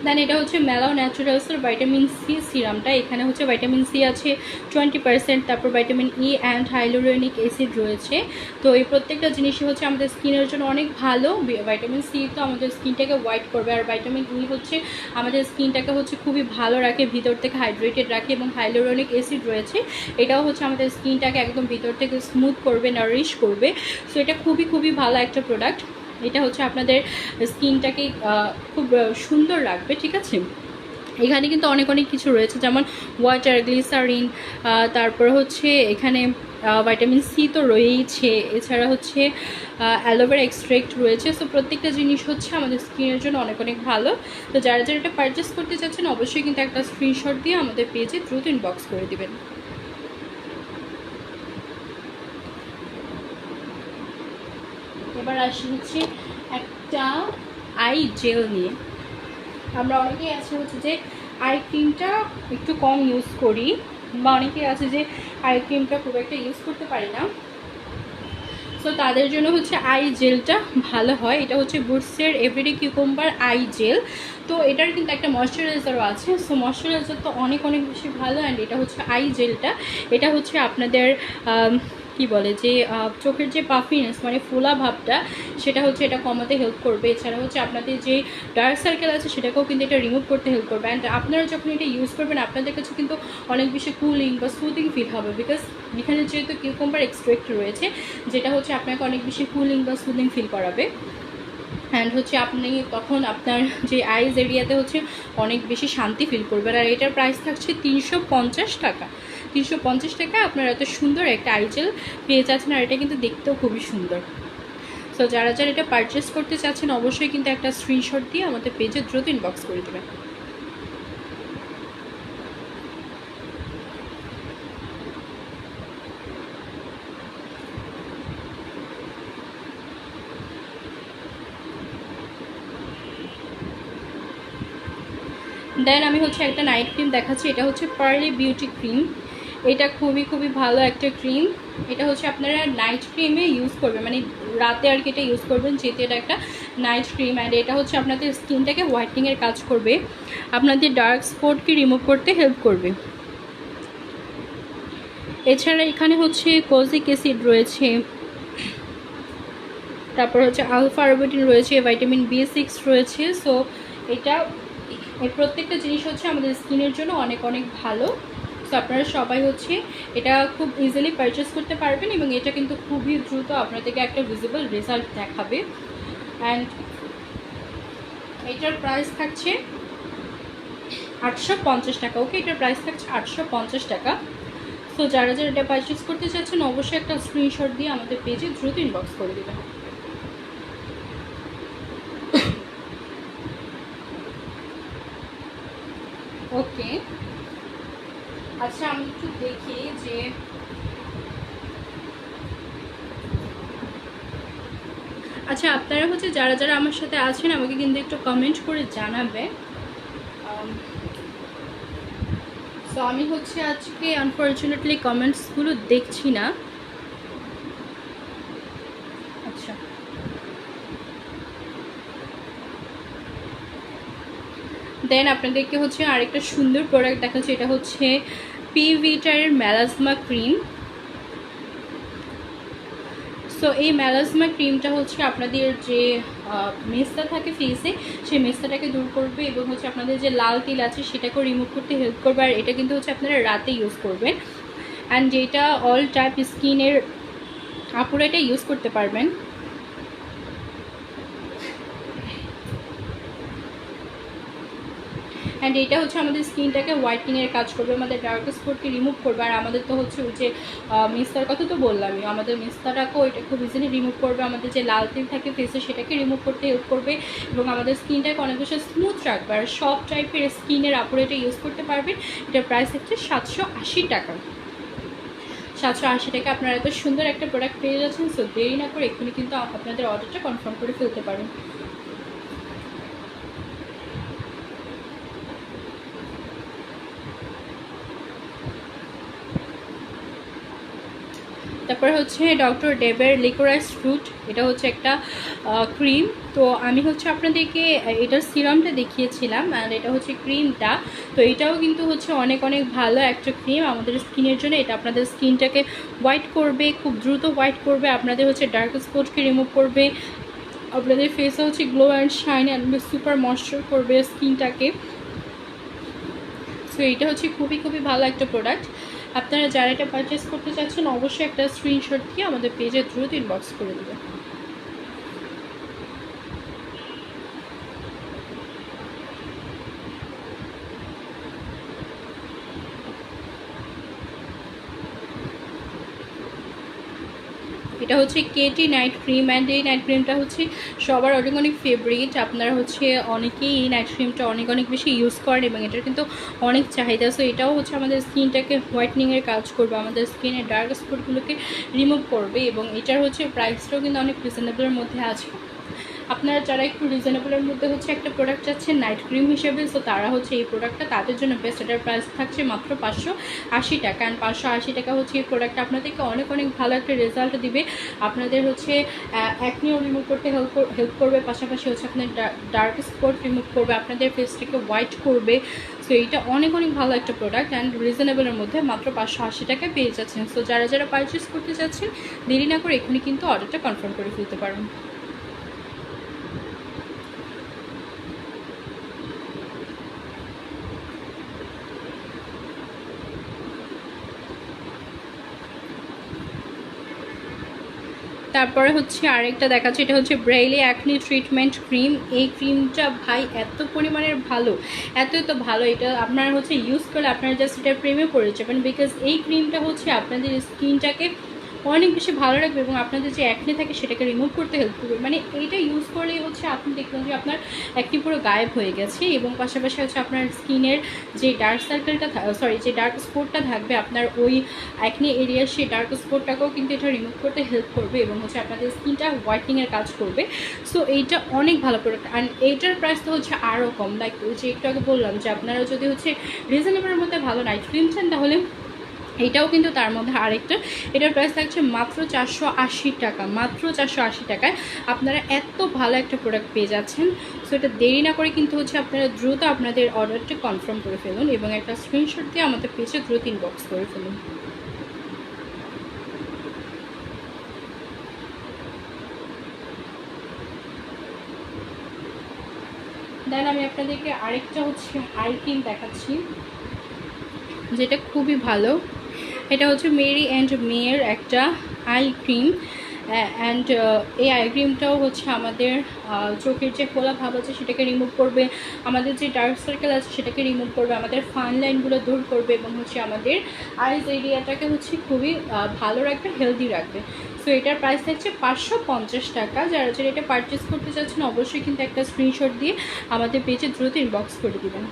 দেন এটা হচ্ছে মেলাও ন্যাচারালসের ভাইটামিন সি সিরামটা। এখানে হচ্ছে ভাইটামিন সি আছে 20%, তারপর ভাইটামিন ই অ্যান্ড হাইলোরোনিক অ্যাসিড রয়েছে। তো এই প্রত্যেকটা জিনিসই হচ্ছে আমাদের স্কিনের জন্য অনেক ভালো। ভাইটামিন সি তো আমাদের স্কিনটাকে হোয়াইট করবে, আর ভাইটামিন ই হচ্ছে আমাদের স্কিনটাকে হচ্ছে খুবই ভালো রাখে, ভিতর থেকে হাইড্রেটেড রাখে, এবং হাইলোরোনিক অ্যাসিড রয়েছে, এটাও হচ্ছে আমাদের স্কিনটাকে একদম ভিতর থেকে স্মুথ করবে, নারিশ করবে। সো এটা খুবই খুবই ভালো একটা প্রোডাক্ট। এটা হচ্ছে আপনাদের স্কিনটাকে খুব সুন্দর রাখবে, ঠিক আছে। এখানে কিন্তু অনেক অনেক কিছু রয়েছে, যেমন ওয়াটার, গ্লিসারিন, তারপর হচ্ছে এখানে ভাইটামিন সি তো রয়েইছে, এছাড়া হচ্ছে অ্যালোভেরা এক্সট্রাক্ট রয়েছে। সো প্রত্যেকটা জিনিস হচ্ছে আমাদের স্কিনের জন্য অনেক অনেক ভালো। তো যারা যারা এটা পারচেস করতে চাচ্ছেন অবশ্যই কিন্তু একটা স্ক্রিনশট দিয়ে আমাদের পেজে দ্রুত ইনবক্স করে দিবেন। এবার আসি হচ্ছে একটা আই জেল নিয়ে। আমরা অনেকেই আছে হচ্ছে যে আই ক্রিমটা একটু কম ইউজ করি, বা অনেকেই আছে যে আই ক্রিমটা খুব একটা ইউজ করতে পারি না। সো তাদের জন্য হচ্ছে আই জেলটা ভালো হয়। এটা হচ্ছে বুটসের এভরিডে কিউকাম্বার আই জেল। তো এটার কিন্তু একটা ময়শ্চারাইজারও আছে। সো ময়শ্চারাইজার তো অনেক অনেক বেশি ভালো। অ্যান্ড এটা হচ্ছে আই জেলটা, এটা হচ্ছে আপনাদের কি বলে যে চোখের যে পাফিনেস মানে ফোলা ভাবটা সেটা হচ্ছে এটা কমাতে হেল্প করবে। এছাড়া হচ্ছে আপনাদের যে ডার্ক সার্কেল আছে সেটাকেও কিন্তু এটা রিমুভ করতে হেল্প করবে। অ্যান্ড আপনারা যখন এটা ইউজ করবেন আপনাদের কাছে কিন্তু অনেক বেশি কুলিং বা সুদিং ফিল হবে, বিকজ এখানে যেহেতু কিউকাম্বার এক্সট্রাক্ট রয়েছে যেটা হচ্ছে আপনাকে অনেক বেশি কুলিং বা সুদিং ফিল করাবে। অ্যান্ড হচ্ছে আপনি তখন আপনার যে আইজ এরিয়াতে হচ্ছে অনেক বেশি শান্তি ফিল করবেন। আর এটার প্রাইস থাকছে 350 টাকা। 350 টাকা আপনারা এত সুন্দর একটা আইজেল পেয়ে যাচ্ছেন, আর এটা কিন্তু দেখতেও খুবই সুন্দর। সো যারা যারা এটা পারচেস করতে চাচ্ছেন অবশ্যই কিন্তু একটা স্ক্রিনশট দিয়ে আমাদের পেজে দ্রুত ইনবক্স করে দেবেন। দেন আমি হচ্ছে একটা নাইট ক্রিম দেখাচ্ছি। এটা হচ্ছে পার্লি বিউটি ক্রিম। এটা খুবই খুবই ভালো একটা ক্রিম। এটা হচ্ছে আপনারা নাইট ক্রিমে ইউজ করবেন, মানে রাতে আর কি এটা ইউজ করবেন, যেহেতু এটা একটা নাইট ক্রিম। অ্যান্ড এটা হচ্ছে আপনাদের স্কিনটাকে হোয়াইটনিংয়ের কাজ করবে, আপনাদের ডার্ক স্পটকে রিমুভ করতে হেল্প করবে। এছাড়া এখানে হচ্ছে কোজিক অ্যাসিড রয়েছে, তারপর হচ্ছে আলফা আরবিটিন রয়েছে, ভাইটামিন B6 রয়েছে। সো এটা এই প্রত্যেকটা জিনিস হচ্ছে আমাদের স্কিনের জন্য অনেক অনেক ভালো। সো আপনারা সবাই হচ্ছে এটা খুব ইজিলি পারচেস করতে পারবেন, এবং এটা কিন্তু খুবই দ্রুত আপনাদেরকে একটা ভিজিবল রেজাল্ট দেখাবে। অ্যান্ড এটার প্রাইস থাকছে 850 টাকা। ওকে, এটার প্রাইস থাকছে 850 টাকা। সো যারা যারা এটা পারচেস করতে চাচ্ছেন অবশ্যই একটা স্ক্রিনশট দিয়ে আমাদের পেজে দ্রুত ইনবক্স করে দেবেন। ওকে, আচ্ছা আমি একটু দেখি যে আচ্ছা আপনারা হচ্ছে যারা যারা আমার সাথে আছেন আমাকে কিন্তু একটু কমেন্ট করে জানাবে। সো আমি হচ্ছে আজকে আনফর্চুনেটলি কমেন্টসগুলো দেখছি না। আচ্ছা, দেন আপনাদেরকে হচ্ছে আরেকটা সুন্দর প্রোডাক্ট দেখাচ্ছি। এটা হচ্ছে পিভিটারের মেলাজমা ক্রিম। সো এই মেলাজমা ক্রিমটা হচ্ছে আপনাদের যে মেস্তা থাকে ফেসে সেই মেস্তাটাকে দূর করবে, এবং হচ্ছে আপনাদের যে লাল তিল আছে সেটাকেও রিমুভ করতে হেল্প করবে। আর এটা কিন্তু হচ্ছে আপনারা রাতে ইউজ করবেন। অ্যান্ড যেটা অল টাইপ স্কিনের আপুরা এটা ইউজ করতে পারবেন। অ্যান্ড এটা হচ্ছে আমাদের স্কিনটাকে হোয়াইটনিংয়ের কাজ করবে, আমাদের ডার্ক স্পটকে রিমুভ করবে। আর আমাদের তো হচ্ছে ওই যে মিস্তার কথা তো বললামই, আমাদের মিস্তাটাকেও এটা খুব ইজিলি রিমুভ করবে। আমাদের যে লাল তিল থাকে ফেসে সেটাকে রিমুভ করতে হেল্প করবে, এবং আমাদের স্কিনটাকে অনেক বেশি স্মুথ রাখবে। আর সব টাইপের স্কিনের আপুরে এটা ইউজ করতে পারবেন। এটার প্রাইস হচ্ছে 780 টাকা। 780 টাকা আপনারা এত সুন্দর একটা প্রোডাক্ট পেয়ে যাচ্ছেন। সো দেরি না করে এক্ষুনি কিন্তু আপনাদের অর্ডারটা কনফার্ম করে ফেলতে পারেন। তারপর হচ্ছে ডক্টর ডেবের লিকোরাইস ফ্রুট। এটা হচ্ছে একটা ক্রিম। তো আমি হচ্ছে আপনাদেরকে এটার সিরামটা দেখিয়েছিলাম, আর এটা হচ্ছে ক্রিমটা। তো এটাও কিন্তু হচ্ছে অনেক অনেক ভালো একটা ক্রিম আমাদের স্কিনের জন্য। এটা আপনাদের স্কিনটাকে হোয়াইট করবে, খুব দ্রুত হোয়াইট করবে, আপনাদের হচ্ছে ডার্ক স্পটকে রিমুভ করবে, আপনাদের ফেসে হচ্ছে glow and shine and super moisture করবে স্কিনটাকে। সো এটা হচ্ছে খুবই খুবই ভালো একটা প্রোডাক্ট। আপনারা যারা এটা পারচেস করতে চাচ্ছেন অবশ্যই একটা স্ক্রিনশট দিয়ে আমাদের পেজে দ্রুত ইনবক্স করে দেবেন। এটা হচ্ছে কেটি নাইট ক্রিম। অ্যান্ড এই নাইট ক্রিমটা হচ্ছে সবার অনেক অনেক ফেভারিট। আপনারা হচ্ছে অনেকেই এই নাইট ক্রিমটা অনেক অনেক বেশি ইউজ করেন, এবং এটার কিন্তু অনেক চাহিদা। সো এটাও হচ্ছে আমাদের স্কিনটাকে হোয়াইটনিংয়ের কাজ করবে, আমাদের স্কিনের ডার্ক স্পটগুলোকে রিমুভ করবে, এবং এটার হচ্ছে প্রাইসটাও কিন্তু অনেক রিজনেবলের মধ্যে আছে। আপনারা যারা একটু রিজনেবলের মধ্যে হচ্ছে একটা প্রোডাক্ট চাচ্ছেন নাইট ক্রিম হিসেবে, সো তারা হচ্ছে এই প্রোডাক্টটা তাদের জন্য বেস্ট। এটার প্রাইস থাকছে মাত্র 580 টাকা। অ্যান্ড 580 টাকা হচ্ছে এই প্রোডাক্টটা আপনাদেরকে অনেক অনেক ভালো একটা রেজাল্ট দিবে। আপনাদের হচ্ছে অ্যাকনিও রিমুভ করতে হেল্প করবে, পাশাপাশি হচ্ছে আপনার ডার্ক স্পট রিমুভ করবে, আপনাদের ফেসটাকে হোয়াইট করবে। সো এইটা অনেক অনেক ভালো একটা প্রোডাক্ট অ্যান্ড রিজনেবলের মধ্যে মাত্র 580 টাকায় পেয়ে যাচ্ছেন। সো যারা যারা পারচেস করতে যাচ্ছেন দেরি না করে এখানে কিন্তু অর্ডারটা কনফার্ম করে ফেলতে পারেন। তারপরে হচ্ছে আরেকটা দেখাচ্ছে, এটা হচ্ছে ব্রেইলি অ্যাকনি ট্রিটমেন্ট ক্রিম। এই ক্রিমটা ভাই এত পরিমাণের ভালো, এত ভালো, এটা আপনারা হচ্ছে ইউজ করলে আপনারা জাস্ট এটা প্রেমে পড়ে যাবেন। বিকজ এই ক্রিমটা হচ্ছে আপনাদের স্কিনটাকে অনেক বেশি ভালো রাখবে এবং আপনাদের যে অ্যাকনে থাকে সেটাকে রিমুভ করতে হেল্প করবে। মানে এইটা ইউজ করলেই হচ্ছে আপনি দেখবেন যে আপনার অ্যাকনি পুরো গায়েব হয়ে গেছে এবং পাশাপাশি হচ্ছে আপনার স্কিনের যে ডার্ক সার্কেলটা যে ডার্ক স্পটটা থাকবে আপনার ওই অ্যাকনি এরিয়ার, সেই ডার্ক স্পটটাকেও কিন্তু এটা রিমুভ করতে হেল্প করবে এবং হচ্ছে আপনাদের স্কিনটা হোয়াইটনিংয়ের কাজ করবে। সো এইটা অনেক ভালো প্রোডাক্ট। অ্যান্ড এইটার প্রাইস তো হচ্ছে আরও কম। লাইক যে একটু আগে বললাম যে আপনারা যদি হচ্ছে রিজনেবলের মধ্যে ভালো নাইট ক্রিম চান তাহলে এইটাও কিন্তু তার মধ্যে আরেকটা। এটার প্রাইস থাকছে মাত্র 480 টাকা। মাত্র 480 টাকায় আপনারা এত ভালো একটা প্রোডাক্ট পেয়ে যাচ্ছেন। সো এটা দেরি না করে কিন্তু হচ্ছে আপনারা দ্রুত আপনাদের অর্ডারটা কনফার্ম করে ফেলুন এবং একটা স্ক্রিনশট দিয়ে আমাদের পেজে দ্রুত ইনবক্স করে ফেলুন। দেন আমি আপনাদেরকে আরেকটা হচ্ছে আই ক্রিম দেখাচ্ছি যেটা খুবই ভালো। এটা হচ্ছে মেরি অ্যান্ড মেয়ের একটা আই ক্রিম। অ্যান্ড এই আই ক্রিমটাও হচ্ছে আমাদের চোখের যে ফোলা ভাব আছে সেটাকে রিমুভ করবে, আমাদের যে ডার্ক সার্কেল আছে সেটাকে রিমুভ করবে, আমাদের ফান লাইনগুলো দূর করবে এবং হচ্ছে আমাদের আইজ এরিয়াটাকে হচ্ছে খুবই ভালো রাখবে, হেলদি রাখবে। সো এটার প্রাইস থাকছে 550 টাকা। যারা যারা এটা পারচেস করতে চাচ্ছেন অবশ্যই কিন্তু একটা স্ক্রিনশট দিয়ে আমাদের পেজে দ্রুত ইনবক্স করে দেবেন।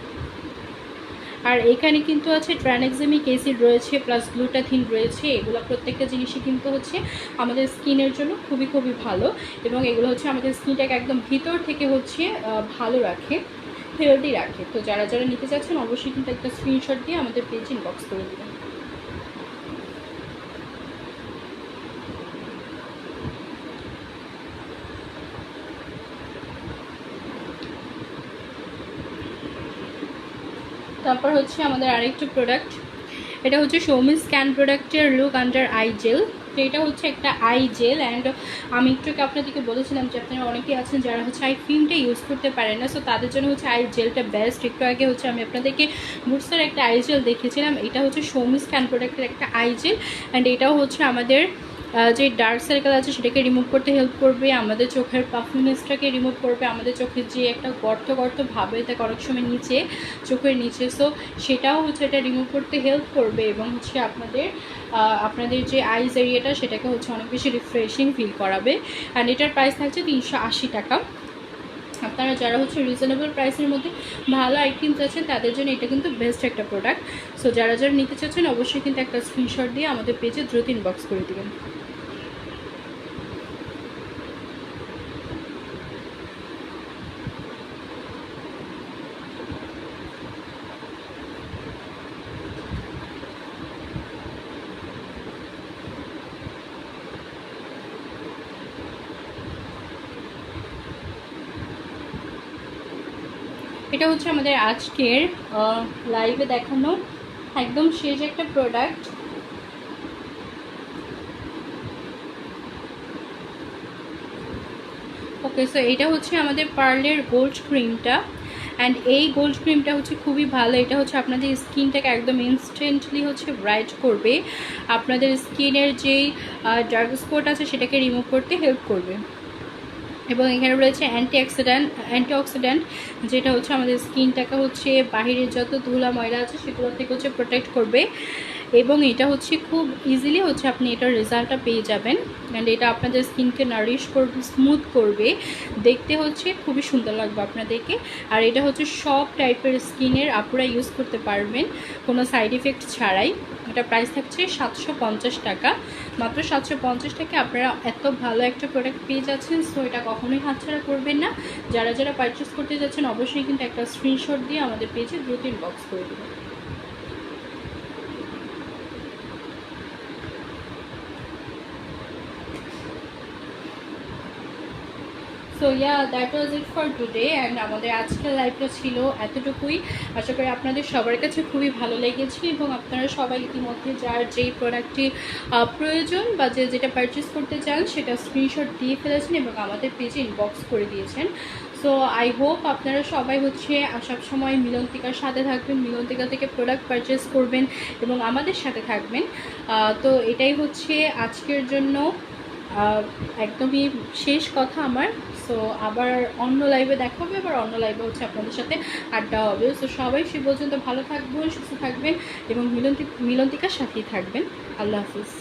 আর এখানে কিন্তু আছে ট্রানএক্সামিক অ্যাসিড রয়েছে, প্লাস গ্লুটাথিন রয়েছে। এগুলো প্রত্যেকটা জিনিসই কিন্তু হচ্ছে আমাদের স্কিনের জন্য খুবই খুবই ভালো এবং এগুলো হচ্ছে আমাদের স্কিনটাকে একদম ভিতর থেকে হচ্ছে ভালো রাখে, হেলদি রাখে। তো যারা যারা নিতে চাচ্ছেন অবশ্যই কিন্তু একটা স্ক্রিনশট দিয়ে আমাদের পেজ ইনবক্স করে দেবেন। তারপর হচ্ছে আমাদের আরেকটা প্রোডাক্ট, এটা হচ্ছে সৌমি স্ক্যান প্রোডাক্টের লুক আন্ডার আই জেল। তো এটা হচ্ছে একটা আই জেল অ্যান্ড আমি একটু আপনাদেরকে বলেছিলাম যে আপনারা অনেকেই আছেন যারা হচ্ছে আই ক্রিমটা ইউজ করতে পারেন না, সো তাদের জন্য হচ্ছে আই জেলটা বেস্ট। একটু আগে হচ্ছে আমি আপনাদেরকে বুটসের একটা আই জেল দেখিয়েছিলাম, এটা হচ্ছে সৌমি স্ক্যান প্রোডাক্টের একটা আই জেল অ্যান্ড এটাও হচ্ছে আমাদের যে ডার্ক সার্কেল আছে সেটাকে রিমুভ করতে হেল্প করবে, আমাদের চোখের পাফিনেসটাকে রিমুভ করবে, আমাদের চোখের যে একটা গর্ত গর্ত ভাবে থাকে অনেক সময় নিচে চোখের নিচে, সো সেটাও হচ্ছে এটা রিমুভ করতে হেল্প করবে এবং হচ্ছে আপনাদের যে আইজ এরিয়াটা সেটাকে হচ্ছে অনেক বেশি রিফ্রেশিং ফিল করাবে। অ্যান্ড এটার প্রাইস থাকছে 380 টাকা। আপনারা যারা হচ্ছে রিজনেবল প্রাইসের মধ্যে ভালো আইটেমস আছেন তাদের জন্য এটা কিন্তু বেস্ট একটা প্রোডাক্ট। সো যারা যারা নিতে চাচ্ছেন অবশ্যই কিন্তু একটা স্ক্রিনশট দিয়ে আমাদের পেজে দ্রুত ইনবক্স করে দেবেন। এটা হচ্ছে আমাদের আজকের লাইভে দেখানো একদম শেষ একটা প্রোডাক্ট। ওকে, সো এটা হচ্ছে আমাদের পার্লের গোল্ড ক্রিমটা অ্যান্ড এই গোল্ড ক্রিমটা হচ্ছে খুবই ভালো। এটা হচ্ছে আপনাদের স্কিনটাকে একদম ইনস্ট্যান্টলি হচ্ছে ব্রাইট করবে, আপনাদের স্কিনের যেই ডার্ক স্পট আছে সেটাকে রিমুভ করতে হেল্প করবে এবং এখানে রয়েছে অ্যান্টিঅক্সিডেন্ট যেটা হচ্ছে আমাদের স্কিনটাকে হচ্ছে বাহিরের যত ধুলা ময়লা আছে সেগুলো থেকে হচ্ছে প্রোটেক্ট করবে এবং এটা হচ্ছে খুব ইজিলি হচ্ছে আপনি এটার রেজাল্টটা পেয়ে যাবেন। অ্যান্ড এটা আপনাদের স্কিনকে নারিশ করবে, স্মুথ করবে, দেখতে হচ্ছে খুবই সুন্দর লাগবে আপনাদেরকে। আর এটা হচ্ছে সব টাইপের স্কিনের আপুরা ইউজ করতে পারবেন কোনো সাইড ইফেক্ট ছাড়াই। এটা প্রাইস থাকছে 750 টাকা, মাত্র 750 টাকা আপনারা এত ভালো একটা প্রোডাক্ট পেয়ে যাচ্ছেন। সো এটা কখনোই হাতছাড়া করবেন না। যারা যারা পারচেস করতে যাচ্ছেন অবশ্যই কিন্তু একটা স্ক্রিনশট দিয়ে আমাদের পেজে দ্রুত ইনবক্স করে দেবেন। So yeah, that was it for today. And আমাদের আজকের লাইভটা ছিল এতটুকুই। আশা করি আপনাদের সবার কাছে খুবই ভালো লেগেছে এবং আপনারা সবাই ইতিমধ্যে যার যেই প্রোডাক্টটি প্রয়োজন বা যেটা পারচেস করতে চান সেটা স্ক্রিনশট দিয়ে ফেলেছেন এবং আমাদের পেজে ইনবক্স করে দিয়েছেন। সো আই হোপ আপনারা সবাই হচ্ছে সবসময় মিলন্তিকার সাথে থাকবেন, মিলন্তিকা থেকে প্রোডাক্ট পারচেস করবেন এবং আমাদের সাথে থাকবেন। তো এটাই হচ্ছে আজকের জন্য একদমই শেষ কথা আমার। সো আবার অন্য লাইভে দেখা হবে, আবার অন্য লাইভে হচ্ছে আপনাদের সাথে আড্ডা হবে। সো সবাই সে পর্যন্ত ভালো থাকবেন, সুস্থ থাকবেন এবং মিলন্তিকার সাথেই থাকবেন। আল্লাহ হাফিজ।